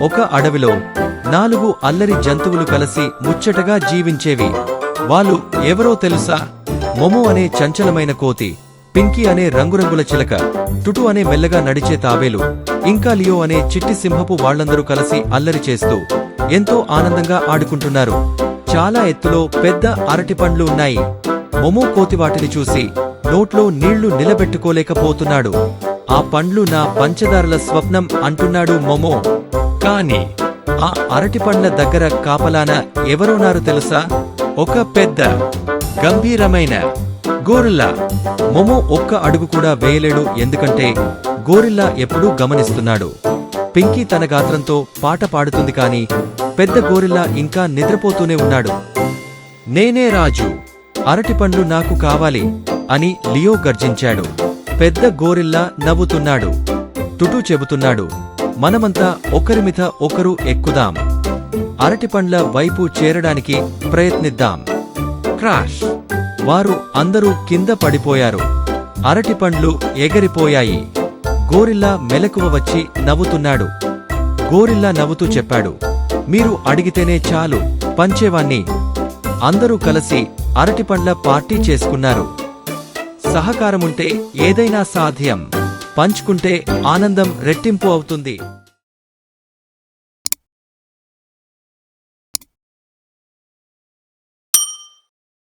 ఒక అడవిలో 4 అల్లరి జంతువులు కలిసి ముచ్చటగా జీవించేవి. వాళ్ళు ఎవరో తెలుసా? మొమో అనే చంచలమైన కోతి, పింకీ అనే రంగురంగుల చిలక, టుటు అనే మెల్లగా నడిచే తాబేలు, ఇంకా లియో అనే చిట్టి సింహపు వాళ్లందరూ కలిసి అల్లరి చేస్తూ ఎంతో ఆనందంగా ఆడుకుంటున్నారు. చాలా ఎత్తులో పెద్ద అరటి పండ్లు ఉన్నాయి. మొమో కోతి వాటిని చూసి నోట్లో నీళ్లు నిలబెట్టుకోలేకపోతున్నాడు. ఆ పండ్లు నా పంచదారల స్వప్నం అంటున్నాడు మొమో. కాని ఆ అరటి పండ్ల దగ్గర కాపలాన ఎవరున్నారు తెలుసా? ఒక పెద్ద గంభీరమైన గోరిల్లా. మొమో ఒక్క అడుగు కూడా వేయలేడు, ఎందుకంటే గోరిల్లా ఎప్పుడూ గమనిస్తున్నాడు. పింకీ తన గాత్రంతో పాట పాడుతుంది, కాని పెద్ద గోరిల్లా ఇంకా నిద్రపోతూనే ఉన్నాడు. నేనే రాజు, అరటి పండ్లు నాకు కావాలి అని లియో గర్జించాడు. పెద్ద గోరిల్లా నవ్వుతున్నాడు. టుటు చెబుతున్నాడు, మనమంతా ఒకరిమిత ఒకరు ఎక్కుదాం, అరటి పండ్ల వైపు చేరడానికి ప్రయత్నిద్దాం. క్రాష్! వారు అందరూ కింద పడిపోయారు. అరటి పండ్లు ఎగిరిపోయాయి. గోరిల్లా మెలకువ వచ్చి నవ్వుతున్నాడు. గోరిల్లా నవ్వుతూ చెప్పాడు, మీరు అడిగితేనే చాలు, పంచేవాణ్ణి. అందరూ కలిసి అరటిపండ్ల పార్టీ చేసుకున్నారు. సహకారముంటే ఏదైనా సాధ్యం, పంచుకుంటే ఆనందం రెట్టింపు అవుతుంది.